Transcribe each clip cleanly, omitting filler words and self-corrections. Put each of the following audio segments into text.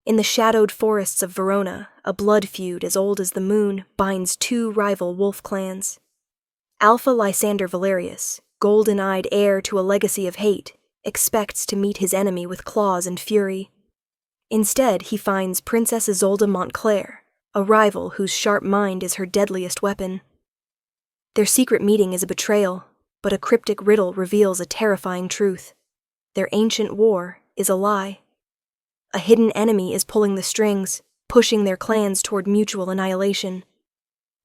In the shadowed forests of Verona, a blood feud as old as the moon binds two rival wolf clans. Alpha Lysander Valerius, golden-eyed heir to a legacy of hate, expects to meet his enemy with claws and fury. Instead, he finds Princess Isolde Montclair, a rival whose sharp mind is her deadliest weapon. Their secret meeting is a betrayal, but a cryptic riddle reveals a terrifying truth. Their ancient war is a lie. A hidden enemy is pulling the strings, pushing their clans toward mutual annihilation.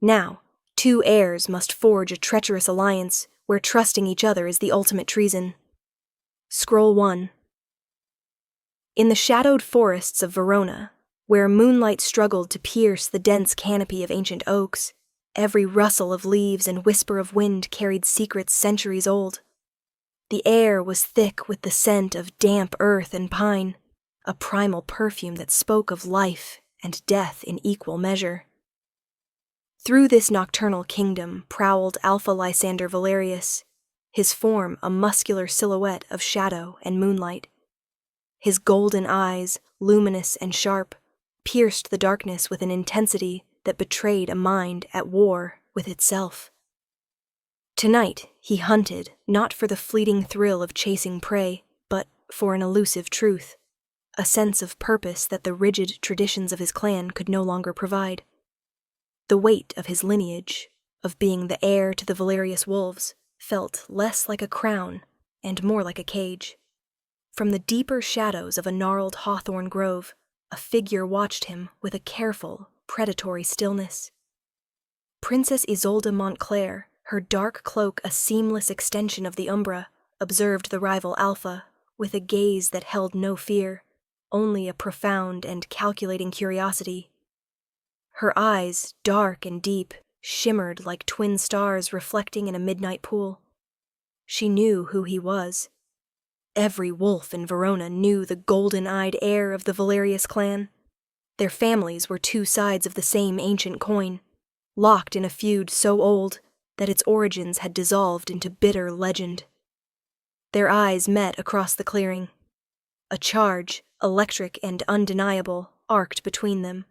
Now, two heirs must forge a treacherous alliance where trusting each other is the ultimate treason. Scroll 1. In the shadowed forests of Verona, where moonlight struggled to pierce the dense canopy of ancient oaks, every rustle of leaves and whisper of wind carried secrets centuries old. The air was thick with the scent of damp earth and pine, a primal perfume that spoke of life and death in equal measure. Through this nocturnal kingdom prowled Alpha Lysander Valerius, his form a muscular silhouette of shadow and moonlight. His golden eyes, luminous and sharp, pierced the darkness with an intensity that betrayed a mind at war with itself. Tonight, he hunted not for the fleeting thrill of chasing prey, but for an elusive truth, a sense of purpose that the rigid traditions of his clan could no longer provide. The weight of his lineage, of being the heir to the Valerius wolves, felt less like a crown and more like a cage. From the deeper shadows of a gnarled hawthorn grove, a figure watched him with a careful, predatory stillness. Princess Isolde Montclair, her dark cloak a seamless extension of the umbra, observed the rival Alpha with a gaze that held no fear, only a profound and calculating curiosity. Her eyes, dark and deep, shimmered like twin stars reflecting in a midnight pool. She knew who he was. Every wolf in Verona knew the golden-eyed heir of the Valerius clan. Their families were two sides of the same ancient coin, locked in a feud so old that its origins had dissolved into bitter legend. Their eyes met across the clearing. A charge, electric and undeniable, arced between them.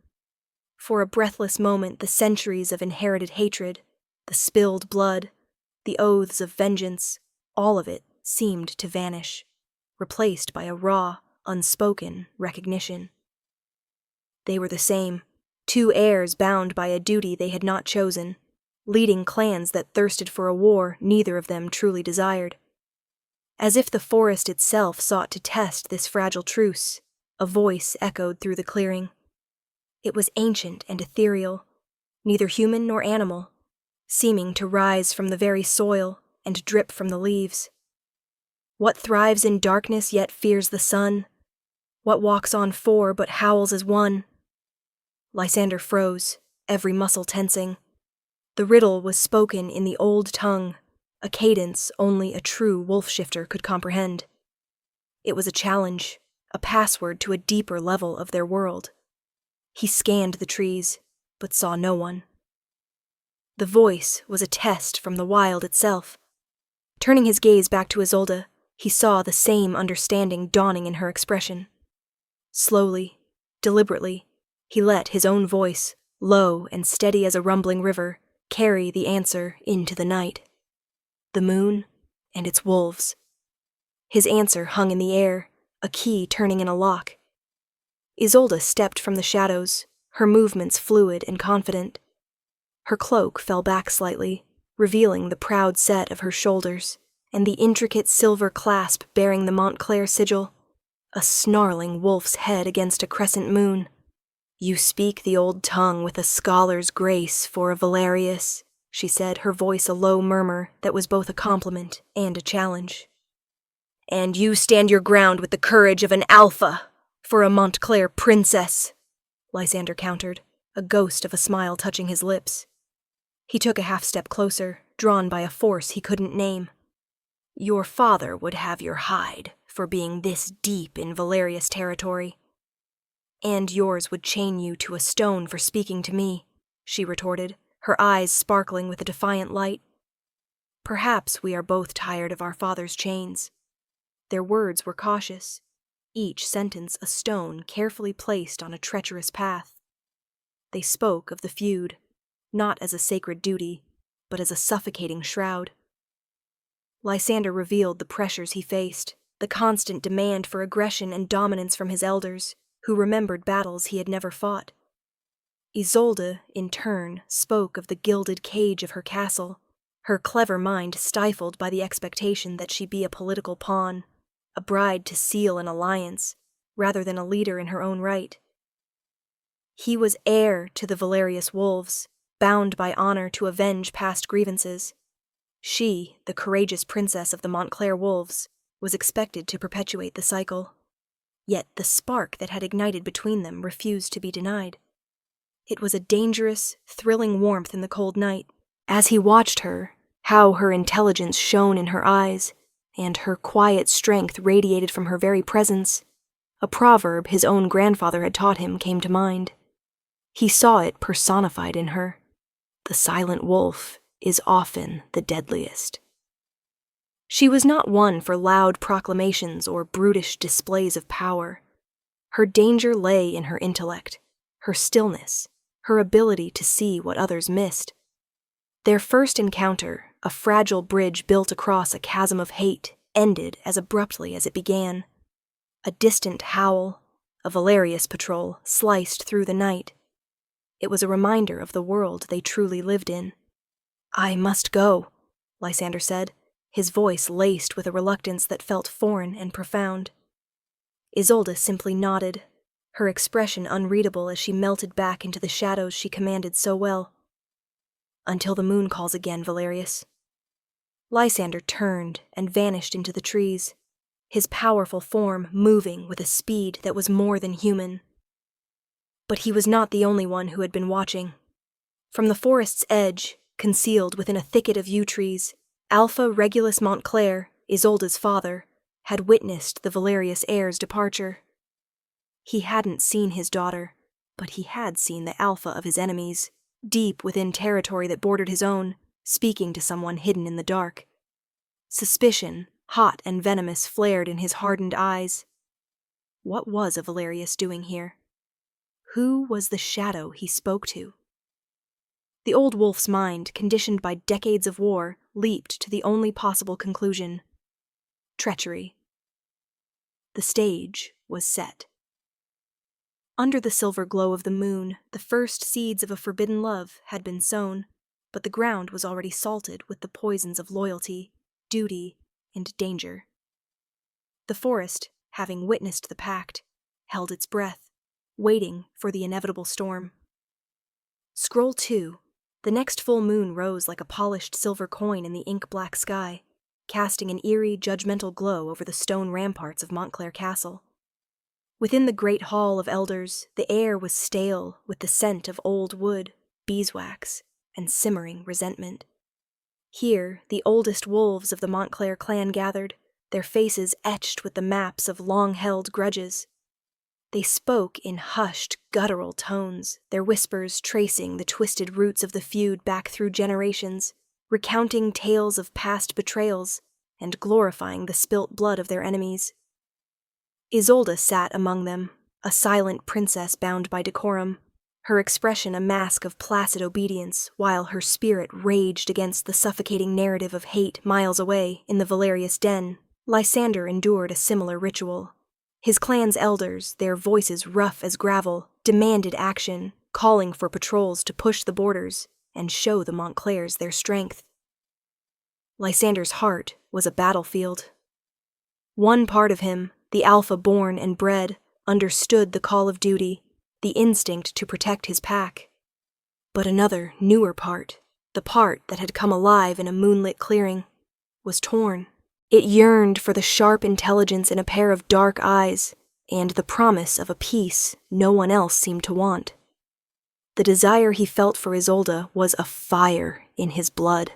For a breathless moment, the centuries of inherited hatred, the spilled blood, the oaths of vengeance, all of it seemed to vanish, replaced by a raw, unspoken recognition. They were the same, two heirs bound by a duty they had not chosen, leading clans that thirsted for a war neither of them truly desired. As if the forest itself sought to test this fragile truce, a voice echoed through the clearing. It was ancient and ethereal, neither human nor animal, seeming to rise from the very soil and drip from the leaves. What thrives in darkness yet fears the sun? What walks on four but howls as one? Lysander froze, every muscle tensing. The riddle was spoken in the old tongue, a cadence only a true wolf-shifter could comprehend. It was a challenge, a password to a deeper level of their world. He scanned the trees, but saw no one. The voice was a test from the wild itself. Turning his gaze back to Isolde, he saw the same understanding dawning in her expression. Slowly, deliberately, he let his own voice, low and steady as a rumbling river, carry the answer into the night. The moon and its wolves. His answer hung in the air, a key turning in a lock. Isolde stepped from the shadows, her movements fluid and confident. Her cloak fell back slightly, revealing the proud set of her shoulders, and the intricate silver clasp bearing the Montclair sigil, a snarling wolf's head against a crescent moon. "You speak the old tongue with a scholar's grace for a Valerius," she said, her voice a low murmur that was both a compliment and a challenge. "And you stand your ground with the courage of an alpha for a Montclair princess," Lysander countered, a ghost of a smile touching his lips. He took a half-step closer, drawn by a force he couldn't name. "Your father would have your hide for being this deep in Valerius territory. And yours would chain you to a stone for speaking to me," she retorted, her eyes sparkling with a defiant light. "Perhaps we are both tired of our father's chains." Their words were cautious. each sentence a stone carefully placed on a treacherous path. They spoke of the feud, not as a sacred duty, but as a suffocating shroud. Lysander revealed the pressures he faced, the constant demand for aggression and dominance from his elders, who remembered battles he had never fought. Isolde, in turn, spoke of the gilded cage of her castle, her clever mind stifled by the expectation that she be a political pawn, a bride to seal an alliance, rather than a leader in her own right. He was heir to the Valerius wolves, bound by honor to avenge past grievances. She, the courageous princess of the Montclair wolves, was expected to perpetuate the cycle. Yet the spark that had ignited between them refused to be denied. It was a dangerous, thrilling warmth in the cold night. As he watched her, how her intelligence shone in her eyes, and her quiet strength radiated from her very presence, a proverb his own grandfather had taught him came to mind. He saw it personified in her. The silent wolf is often the deadliest. She was not one for loud proclamations or brutish displays of power. Her danger lay in her intellect, her stillness, her ability to see what others missed. Their first encounter, a fragile bridge built across a chasm of hate, ended as abruptly as it began. A distant howl, a Valerius patrol, sliced through the night. It was a reminder of the world they truly lived in. "I must go," Lysander said, his voice laced with a reluctance that felt foreign and profound. Isolde simply nodded, her expression unreadable as she melted back into the shadows she commanded so well. "Until the moon calls again, Valerius." Lysander turned and vanished into the trees, his powerful form moving with a speed that was more than human. But he was not the only one who had been watching. From the forest's edge, concealed within a thicket of yew trees, Alpha Regulus Montclair, Isolde's father, had witnessed the Valerius heir's departure. He hadn't seen his daughter, but he had seen the alpha of his enemies, deep within territory that bordered his own, speaking to someone hidden in the dark. Suspicion, hot and venomous, flared in his hardened eyes. What was a Valerius doing here? Who was the shadow he spoke to? The old wolf's mind, conditioned by decades of war, leaped to the only possible conclusion: treachery. The stage was set. Under the silver glow of the moon, the first seeds of a forbidden love had been sown, but the ground was already salted with the poisons of loyalty, duty, and danger. The forest, having witnessed the pact, held its breath, waiting for the inevitable storm. Scroll 2. The next full moon rose like a polished silver coin in the ink-black sky, casting an eerie, judgmental glow over the stone ramparts of Montclair Castle. Within the great hall of elders, the air was stale with the scent of old wood, beeswax, and simmering resentment. Here, the oldest wolves of the Montclair clan gathered, their faces etched with the maps of long-held grudges. They spoke in hushed, guttural tones, their whispers tracing the twisted roots of the feud back through generations, recounting tales of past betrayals and glorifying the spilt blood of their enemies. Isolde sat among them, a silent princess bound by decorum, her expression a mask of placid obedience, while her spirit raged against the suffocating narrative of hate miles away in the Valerius den. Lysander endured a similar ritual. His clan's elders, their voices rough as gravel, demanded action, calling for patrols to push the borders and show the Montclairs their strength. Lysander's heart was a battlefield. One part of him, the alpha born and bred, understood the call of duty, the instinct to protect his pack. But another, newer part, the part that had come alive in a moonlit clearing, was torn. It yearned for the sharp intelligence in a pair of dark eyes and the promise of a peace no one else seemed to want. The desire he felt for Isolde was a fire in his blood,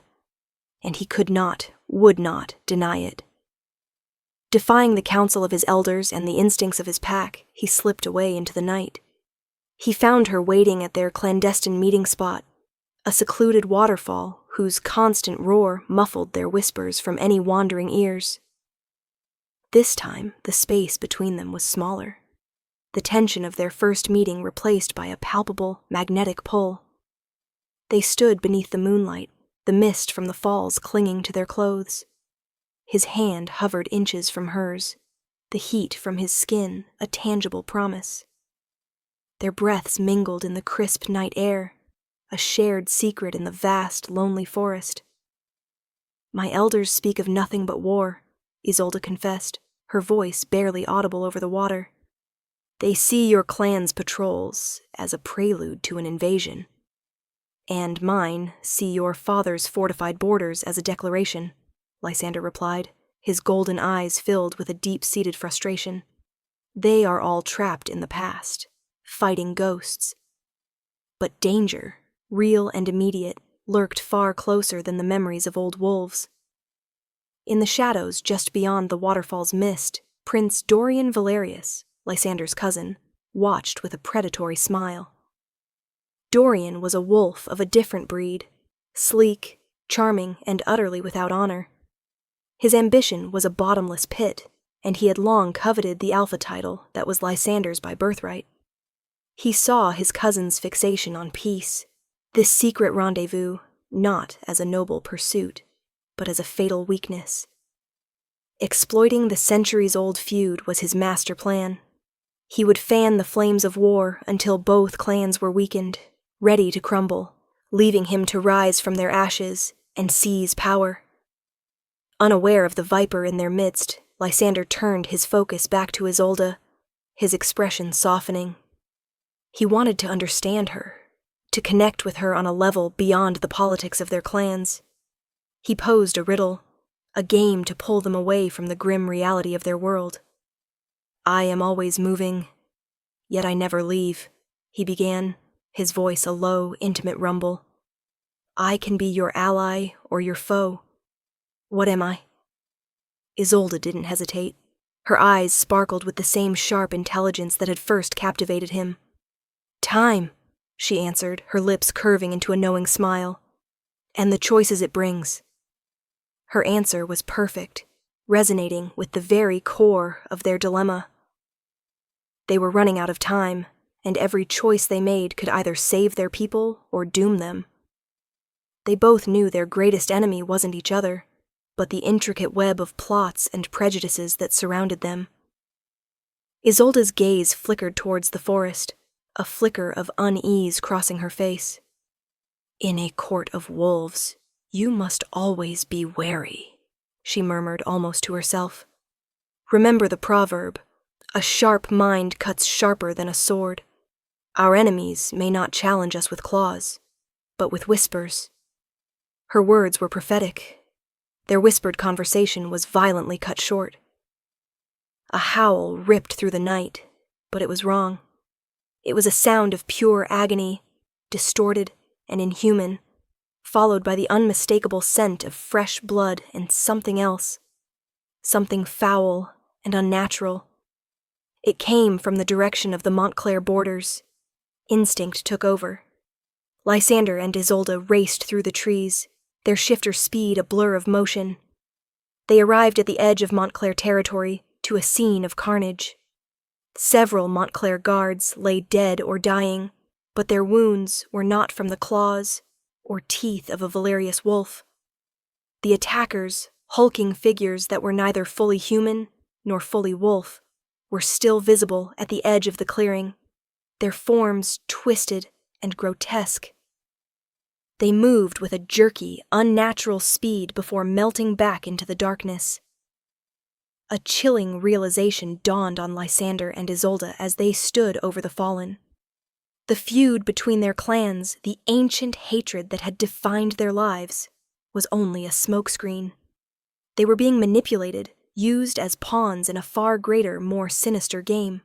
and he could not, would not deny it. Defying the counsel of his elders and the instincts of his pack, he slipped away into the night. He found her waiting at their clandestine meeting spot, a secluded waterfall whose constant roar muffled their whispers from any wandering ears. This time, the space between them was smaller. The tension of their first meeting replaced by a palpable, magnetic pull. They stood beneath the moonlight, the mist from the falls clinging to their clothes. His hand hovered inches from hers, the heat from his skin a tangible promise. Their breaths mingled in the crisp night air, a shared secret in the vast, lonely forest. "My elders speak of nothing but war," Isolde confessed, her voice barely audible over the water. "They see your clan's patrols as a prelude to an invasion. And mine see your father's fortified borders as a declaration," Lysander replied, his golden eyes filled with a deep-seated frustration. "They are all trapped in the past, fighting ghosts. But danger, real and immediate, lurked far closer than the memories of old wolves." In the shadows just beyond the waterfall's mist, Prince Dorian Valerius, Lysander's cousin, watched with a predatory smile. Dorian was a wolf of a different breed, sleek, charming, and utterly without honor. His ambition was a bottomless pit, and he had long coveted the alpha title that was Lysander's by birthright. He saw his cousin's fixation on peace, this secret rendezvous, not as a noble pursuit, but as a fatal weakness. Exploiting the centuries-old feud was his master plan. He would fan the flames of war until both clans were weakened, ready to crumble, leaving him to rise from their ashes and seize power. Unaware of the viper in their midst, Lysander turned his focus back to Isolde, his expression softening. He wanted to understand her, to connect with her on a level beyond the politics of their clans. He posed a riddle, a game to pull them away from the grim reality of their world. "I am always moving, yet I never leave," he began, his voice a low, intimate rumble. "I can be your ally or your foe. What am I?" Isolde didn't hesitate. Her eyes sparkled with the same sharp intelligence that had first captivated him. "Time," she answered, her lips curving into a knowing smile. "And the choices it brings." Her answer was perfect, resonating with the very core of their dilemma. They were running out of time, and every choice they made could either save their people or doom them. They both knew their greatest enemy wasn't each other, but the intricate web of plots and prejudices that surrounded them. Isolde's gaze flickered towards the forest, a flicker of unease crossing her face. "In a court of wolves, you must always be wary," she murmured almost to herself. "Remember the proverb, a sharp mind cuts sharper than a sword. Our enemies may not challenge us with claws, but with whispers." Her words were prophetic. Their whispered conversation was violently cut short. A howl ripped through the night, but it was wrong. It was a sound of pure agony, distorted and inhuman, followed by the unmistakable scent of fresh blood and something else. Something foul and unnatural. It came from the direction of the Montclair borders. Instinct took over. Lysander and Isolde raced through the trees, their shifter speed a blur of motion. They arrived at the edge of Montclair territory, to a scene of carnage. Several Montclair guards lay dead or dying, but their wounds were not from the claws or teeth of a Valerius wolf. The attackers, hulking figures that were neither fully human nor fully wolf, were still visible at the edge of the clearing, their forms twisted and grotesque. They moved with a jerky, unnatural speed before melting back into the darkness. A chilling realization dawned on Lysander and Isolde as they stood over the fallen. The feud between their clans, the ancient hatred that had defined their lives, was only a smokescreen. They were being manipulated, used as pawns in a far greater, more sinister game.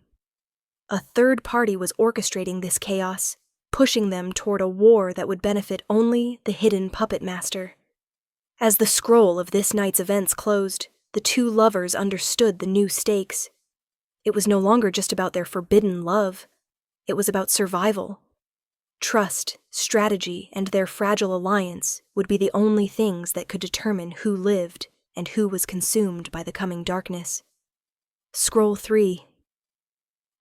A third party was orchestrating this chaos, pushing them toward a war that would benefit only the hidden puppet master. As the scroll of this night's events closed, the two lovers understood the new stakes. It was no longer just about their forbidden love. It was about survival. Trust, strategy, and their fragile alliance would be the only things that could determine who lived and who was consumed by the coming darkness. Scroll 3.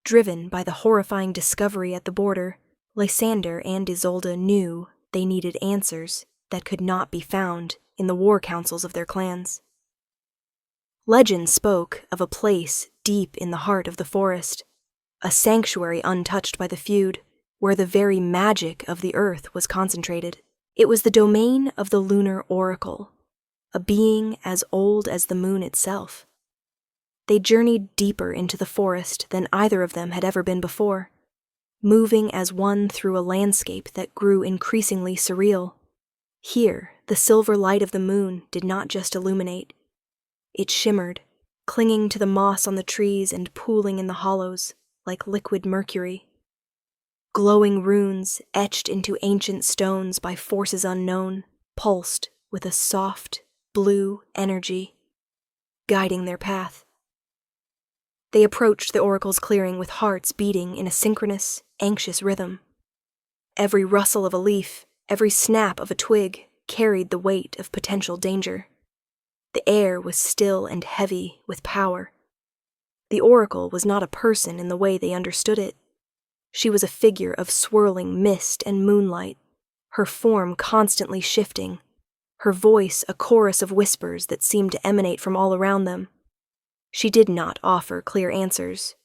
Driven by the horrifying discovery at the border, Lysander and Isolde knew they needed answers that could not be found in the war councils of their clans. Legend spoke of a place deep in the heart of the forest, a sanctuary untouched by the feud, where the very magic of the earth was concentrated. It was the domain of the lunar oracle, a being as old as the moon itself. They journeyed deeper into the forest than either of them had ever been before, moving as one through a landscape that grew increasingly surreal. Here, the silver light of the moon did not just illuminate. It shimmered, clinging to the moss on the trees and pooling in the hollows like liquid mercury. Glowing runes, etched into ancient stones by forces unknown, pulsed with a soft, blue energy, guiding their path. They approached the oracle's clearing with hearts beating in a synchronous, anxious rhythm. Every rustle of a leaf, every snap of a twig carried the weight of potential danger. The air was still and heavy with power. The oracle was not a person in the way they understood it. She was a figure of swirling mist and moonlight, her form constantly shifting, her voice a chorus of whispers that seemed to emanate from all around them. She did not offer clear answers,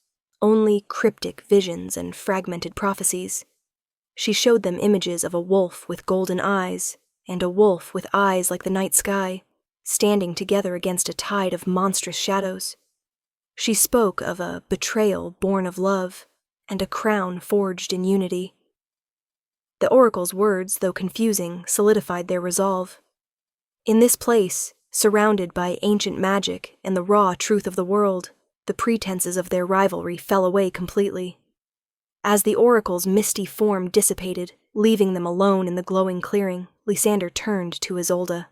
only cryptic visions and fragmented prophecies. She showed them images of a wolf with golden eyes and a wolf with eyes like the night sky, standing together against a tide of monstrous shadows. She spoke of a betrayal born of love and a crown forged in unity. The oracle's words, though confusing, solidified their resolve. In this place, surrounded by ancient magic and the raw truth of the world, the pretenses of their rivalry fell away completely. As the oracle's misty form dissipated, leaving them alone in the glowing clearing, Lysander turned to Isolde.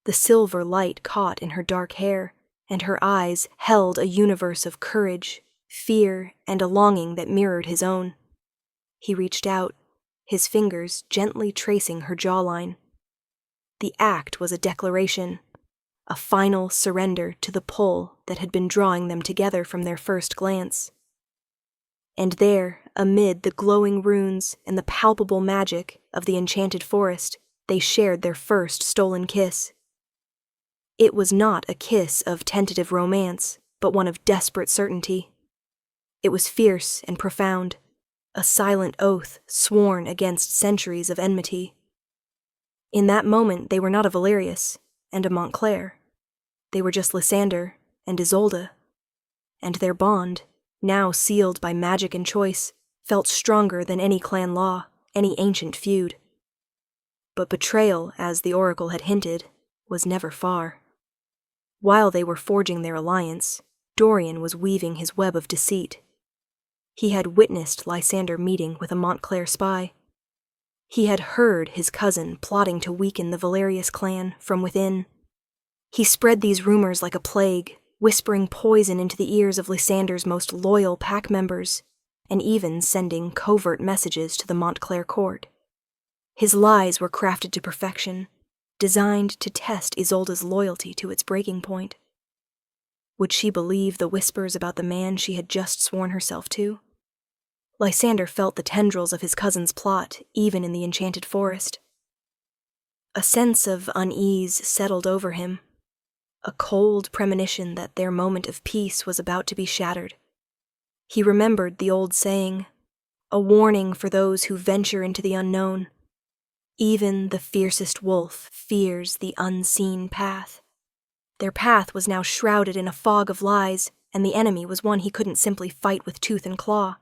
The silver light caught in her dark hair, and her eyes held a universe of courage, fear, and a longing that mirrored his own. He reached out, his fingers gently tracing her jawline. The act was a declaration, a final surrender to the pull that had been drawing them together from their first glance. And there, amid the glowing runes and the palpable magic of the enchanted forest, they shared their first stolen kiss. It was not a kiss of tentative romance, but one of desperate certainty. It was fierce and profound, a silent oath sworn against centuries of enmity. In that moment they were not a Valerius and a Montclair. They were just Lysander and Isolde, and their bond, now sealed by magic and choice, felt stronger than any clan law, any ancient feud. But betrayal, as the oracle had hinted, was never far. While they were forging their alliance, Dorian was weaving his web of deceit. He had witnessed Lysander meeting with a Montclair spy. He had heard his cousin plotting to weaken the Valerius clan from within. He spread these rumors like a plague, whispering poison into the ears of Lysander's most loyal pack members, and even sending covert messages to the Montclair court. His lies were crafted to perfection, designed to test Isolde's loyalty to its breaking point. Would she believe the whispers about the man she had just sworn herself to? Lysander felt the tendrils of his cousin's plot, even in the enchanted forest. A sense of unease settled over him, a cold premonition that their moment of peace was about to be shattered. He remembered the old saying, a warning for those who venture into the unknown. Even the fiercest wolf fears the unseen path. Their path was now shrouded in a fog of lies, and the enemy was one he couldn't simply fight with tooth and claw.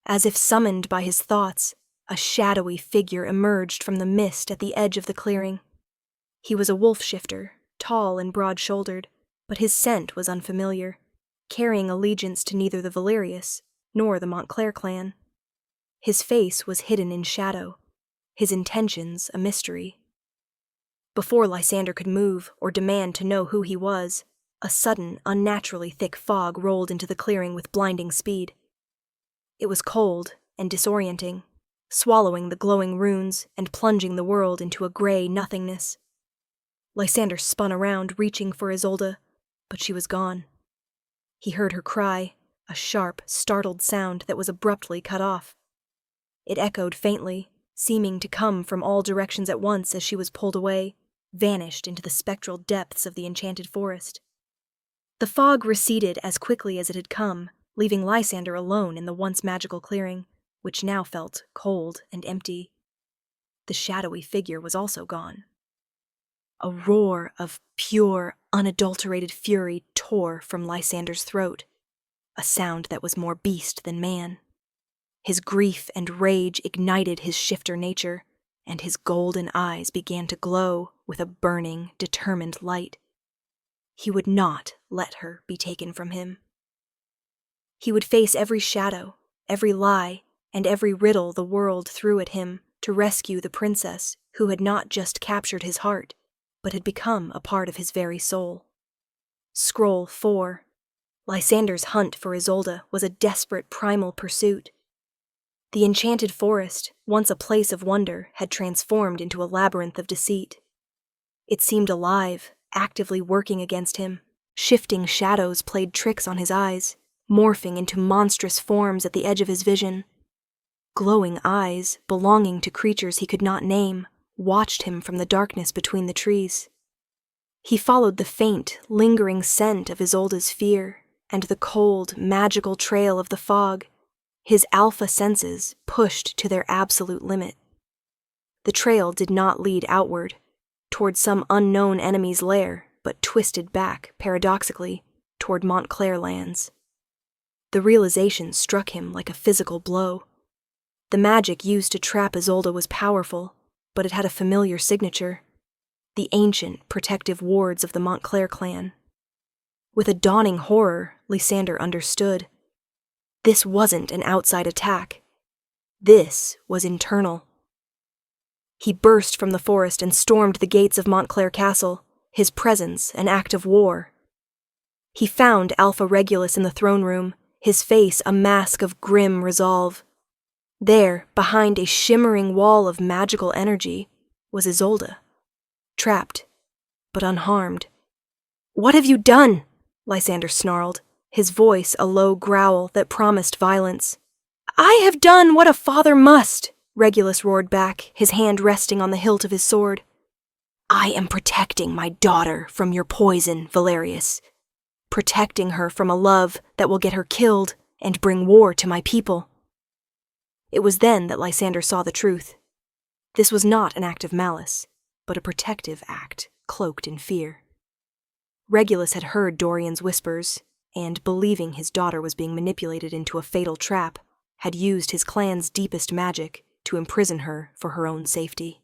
As if summoned by his thoughts, a shadowy figure emerged from the mist at the edge of the clearing. He was a wolf shifter, tall and broad-shouldered, but his scent was unfamiliar, carrying allegiance to neither the Valerius nor the Montclair clan. His face was hidden in shadow, his intentions a mystery. Before Lysander could move or demand to know who he was, a sudden, unnaturally thick fog rolled into the clearing with blinding speed. It was cold and disorienting, swallowing the glowing runes and plunging the world into a gray nothingness. Lysander spun around, reaching for Isolde, but she was gone. He heard her cry, a sharp, startled sound that was abruptly cut off. It echoed faintly, seeming to come from all directions at once as she was pulled away, vanished into the spectral depths of the enchanted forest. The fog receded as quickly as it had come, leaving Lysander alone in the once magical clearing, which now felt cold and empty. The shadowy figure was also gone. A roar of pure, unadulterated fury tore from Lysander's throat, a sound that was more beast than man. His grief and rage ignited his shifter nature, and his golden eyes began to glow with a burning, determined light. He would not let her be taken from him. He would face every shadow, every lie, and every riddle the world threw at him to rescue the princess who had not just captured his heart, but had become a part of his very soul. Scroll 4. Lysander's hunt for Isolde was a desperate primal pursuit. The enchanted forest, once a place of wonder, had transformed into a labyrinth of deceit. It seemed alive, actively working against him. Shifting shadows played tricks on his eyes, morphing into monstrous forms at the edge of his vision. Glowing eyes, belonging to creatures he could not name, watched him from the darkness between the trees. He followed the faint, lingering scent of Isolde's fear and the cold, magical trail of the fog, his alpha senses pushed to their absolute limit. The trail did not lead outward, toward some unknown enemy's lair, but twisted back, paradoxically, toward Montclair lands. The realization struck him like a physical blow. The magic used to trap Isolde was powerful, but it had a familiar signature: the ancient, protective wards of the Montclair clan. With a dawning horror, Lysander understood. This wasn't an outside attack. This was internal. He burst from the forest and stormed the gates of Montclair Castle, his presence an act of war. He found Alpha Regulus in the throne room, his face a mask of grim resolve. There, behind a shimmering wall of magical energy, was Isolde, trapped, but unharmed. "What have you done?" Lysander snarled, his voice a low growl that promised violence. "I have done what a father must," Regulus roared back, his hand resting on the hilt of his sword. "I am protecting my daughter from your poison, Valerius. Protecting her from a love that will get her killed and bring war to my people." It was then that Lysander saw the truth. This was not an act of malice, but a protective act, cloaked in fear. Regulus had heard Dorian's whispers, and, believing his daughter was being manipulated into a fatal trap, had used his clan's deepest magic to imprison her for her own safety.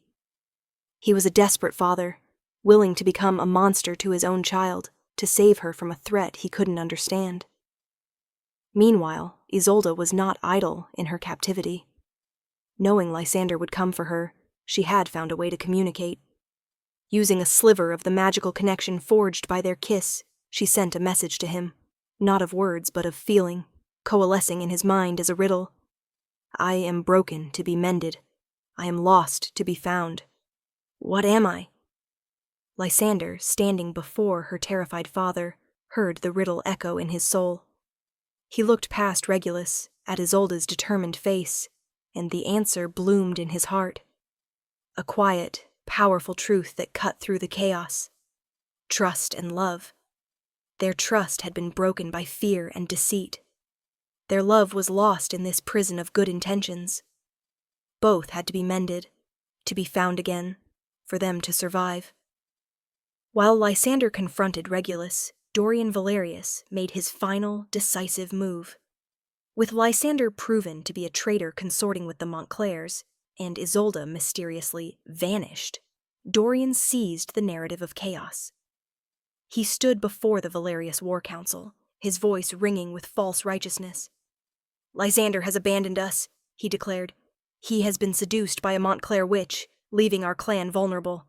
He was a desperate father, willing to become a monster to his own child, to save her from a threat he couldn't understand. Meanwhile, Isolde was not idle in her captivity. Knowing Lysander would come for her, she had found a way to communicate. Using a sliver of the magical connection forged by their kiss, she sent a message to him, not of words but of feeling, coalescing in his mind as a riddle. "I am broken to be mended. I am lost to be found. What am I?" Lysander, standing before her terrified father, heard the riddle echo in his soul. He looked past Regulus, at Isolde's determined face, and the answer bloomed in his heart. A quiet, powerful truth that cut through the chaos. Trust and love. Their trust had been broken by fear and deceit. Their love was lost in this prison of good intentions. Both had to be mended, to be found again, for them to survive. While Lysander confronted Regulus, Dorian Valerius made his final, decisive move. With Lysander proven to be a traitor consorting with the Montclairs, and Isolde mysteriously vanished, Dorian seized the narrative of chaos. He stood before the Valerius War Council, his voice ringing with false righteousness. "Lysander has abandoned us," he declared. "He has been seduced by a Montclair witch, leaving our clan vulnerable.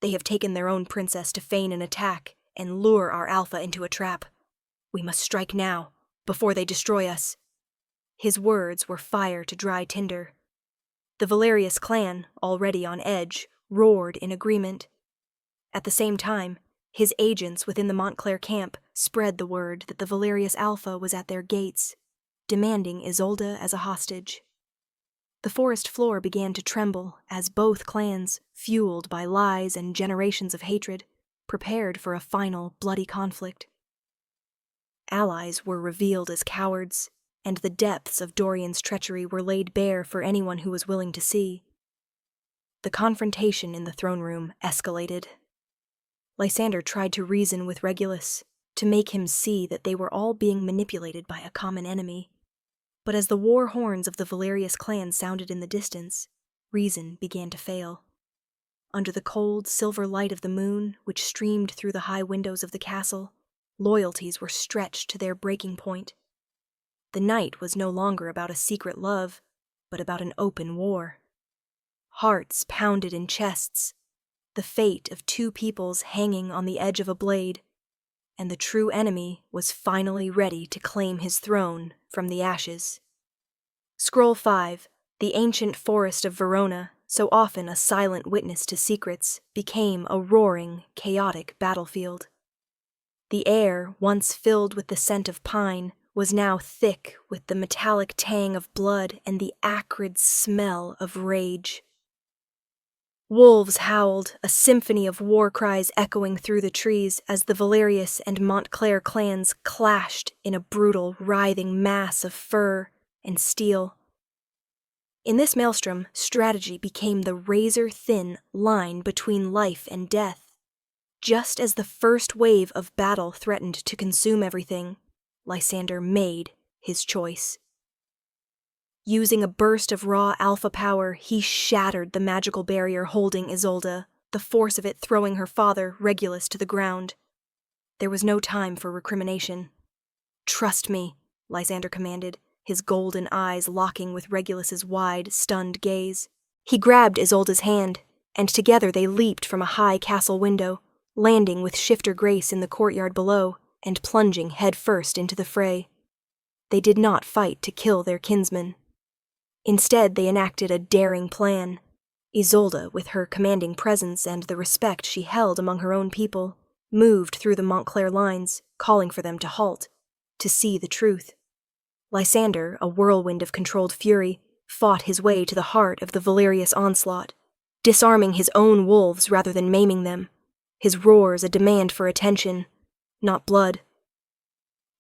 They have taken their own princess to feign an attack and lure our alpha into a trap. We must strike now, before they destroy us." His words were fire to dry tinder. The Valerius clan, already on edge, roared in agreement. At the same time, His agents within the Montclair camp spread the word that the Valerius Alpha was at their gates, demanding Isolde as a hostage. The forest floor began to tremble as both clans, fueled by lies and generations of hatred, prepared for a final bloody conflict. Allies were revealed as cowards, and the depths of Dorian's treachery were laid bare for anyone who was willing to see. The confrontation in the throne room escalated. Lysander tried to reason with Regulus, to make him see that they were all being manipulated by a common enemy. But as the war horns of the Valerius clan sounded in the distance, reason began to fail. Under the cold, silver light of the moon, which streamed through the high windows of the castle, loyalties were stretched to their breaking point. The night was no longer about a secret love, but about an open war. Hearts pounded in chests, the fate of two peoples hanging on the edge of a blade, and the true enemy was finally ready to claim his throne from the ashes. Scroll 5, the ancient forest of Verona, so often a silent witness to secrets, became a roaring, chaotic battlefield. The air, once filled with the scent of pine, was now thick with the metallic tang of blood and the acrid smell of rage. Wolves howled, a symphony of war cries echoing through the trees as the Valerius and Montclair clans clashed in a brutal, writhing mass of fur and steel. In this maelstrom, strategy became the razor-thin line between life and death. Just as the first wave of battle threatened to consume everything, Lysander made his choice. Using a burst of raw alpha power, he shattered the magical barrier holding Isolde, the force of it throwing her father, Regulus, to the ground. There was no time for recrimination. "Trust me," Lysander commanded, his golden eyes locking with Regulus's wide, stunned gaze. He grabbed Isolde's hand, and together they leaped from a high castle window, landing with shifter grace in the courtyard below and plunging headfirst into the fray. They did not fight to kill their kinsman. Instead, they enacted a daring plan. Isolde, with her commanding presence and the respect she held among her own people, moved through the Montclair lines, calling for them to halt, to see the truth. Lysander, a whirlwind of controlled fury, fought his way to the heart of the Valerius onslaught, disarming his own wolves rather than maiming them, his roars a demand for attention, not blood.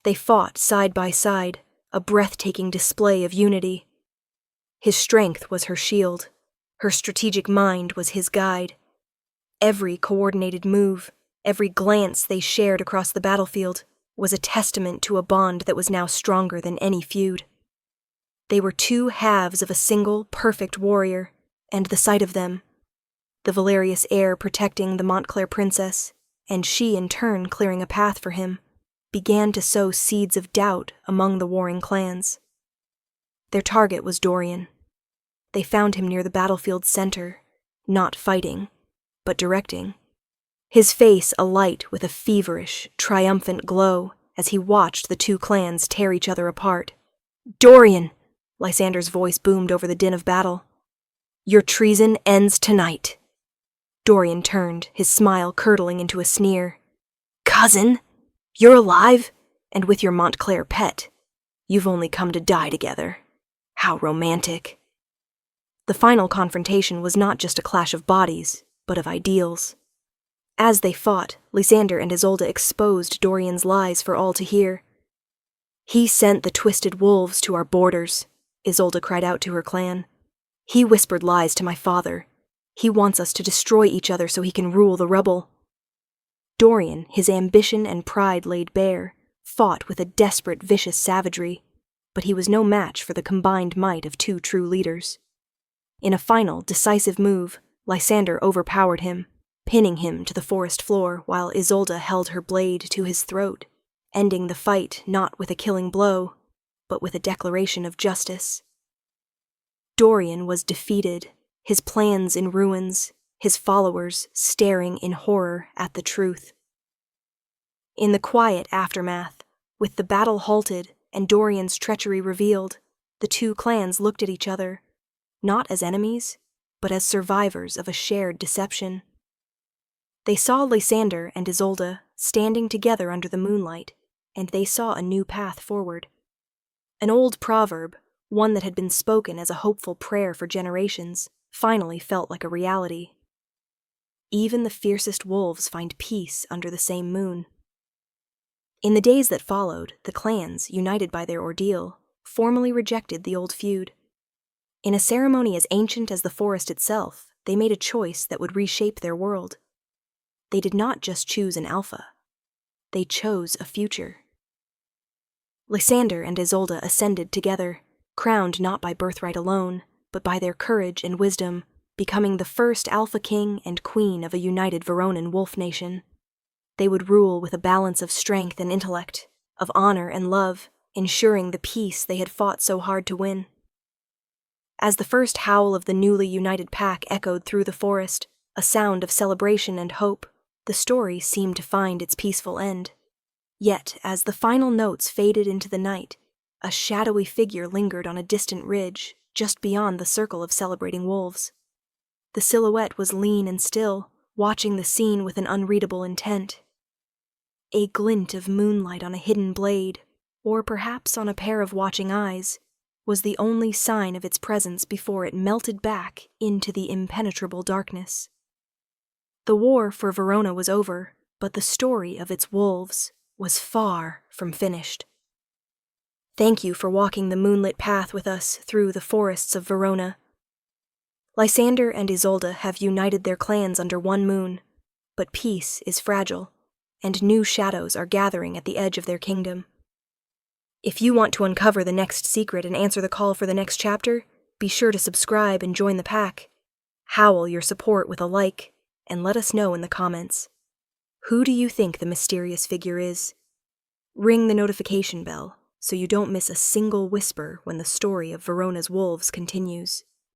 They fought side by side, a breathtaking display of unity. His strength was her shield. Her strategic mind was his guide. Every coordinated move, every glance they shared across the battlefield was a testament to a bond that was now stronger than any feud. They were two halves of a single, perfect warrior, and the sight of them, the Valerius heir protecting the Montclair princess, and she in turn clearing a path for him, began to sow seeds of doubt among the warring clans. Their target was Dorian. They found him near the battlefield's center, not fighting, but directing. His face alight with a feverish, triumphant glow as he watched the two clans tear each other apart. "Dorian!" Lysander's voice boomed over the din of battle. "Your treason ends tonight." Dorian turned, his smile curdling into a sneer. "Cousin? You're alive? And with your Montclair pet. You've only come to die together. How romantic." The final confrontation was not just a clash of bodies, but of ideals. As they fought, Lysander and Isolde exposed Dorian's lies for all to hear. "He sent the twisted wolves to our borders," Isolde cried out to her clan. "He whispered lies to my father. He wants us to destroy each other so he can rule the rubble." Dorian, his ambition and pride laid bare, fought with a desperate, vicious savagery, but he was no match for the combined might of two true leaders. In a final, decisive move, Lysander overpowered him, pinning him to the forest floor while Isolde held her blade to his throat, ending the fight not with a killing blow, but with a declaration of justice. Dorian was defeated, his plans in ruins, his followers staring in horror at the truth. In the quiet aftermath, with the battle halted and Dorian's treachery revealed, the two clans looked at each other, not as enemies, but as survivors of a shared deception. They saw Lysander and Isolde standing together under the moonlight, and they saw a new path forward. An old proverb, one that had been spoken as a hopeful prayer for generations, finally felt like a reality. Even the fiercest wolves find peace under the same moon. In the days that followed, the clans, united by their ordeal, formally rejected the old feud. In a ceremony as ancient as the forest itself, they made a choice that would reshape their world. They did not just choose an alpha. They chose a future. Lysander and Isolde ascended together, crowned not by birthright alone, but by their courage and wisdom, becoming the first alpha king and queen of a united Veronan wolf nation. They would rule with a balance of strength and intellect, of honor and love, ensuring the peace they had fought so hard to win. As the first howl of the newly united pack echoed through the forest, a sound of celebration and hope, the story seemed to find its peaceful end. Yet, as the final notes faded into the night, a shadowy figure lingered on a distant ridge, just beyond the circle of celebrating wolves. The silhouette was lean and still, watching the scene with an unreadable intent. A glint of moonlight on a hidden blade, or perhaps on a pair of watching eyes, was the only sign of its presence before it melted back into the impenetrable darkness. The war for Verona was over, but the story of its wolves was far from finished. Thank you for walking the moonlit path with us through the forests of Verona. Lysander and Isolde have united their clans under one moon, but peace is fragile, and new shadows are gathering at the edge of their kingdom. If you want to uncover the next secret and answer the call for the next chapter, be sure to subscribe and join the pack. Howl your support with a like, and let us know in the comments. Who do you think the mysterious figure is? Ring the notification bell so you don't miss a single whisper when the story of Verona's wolves continues.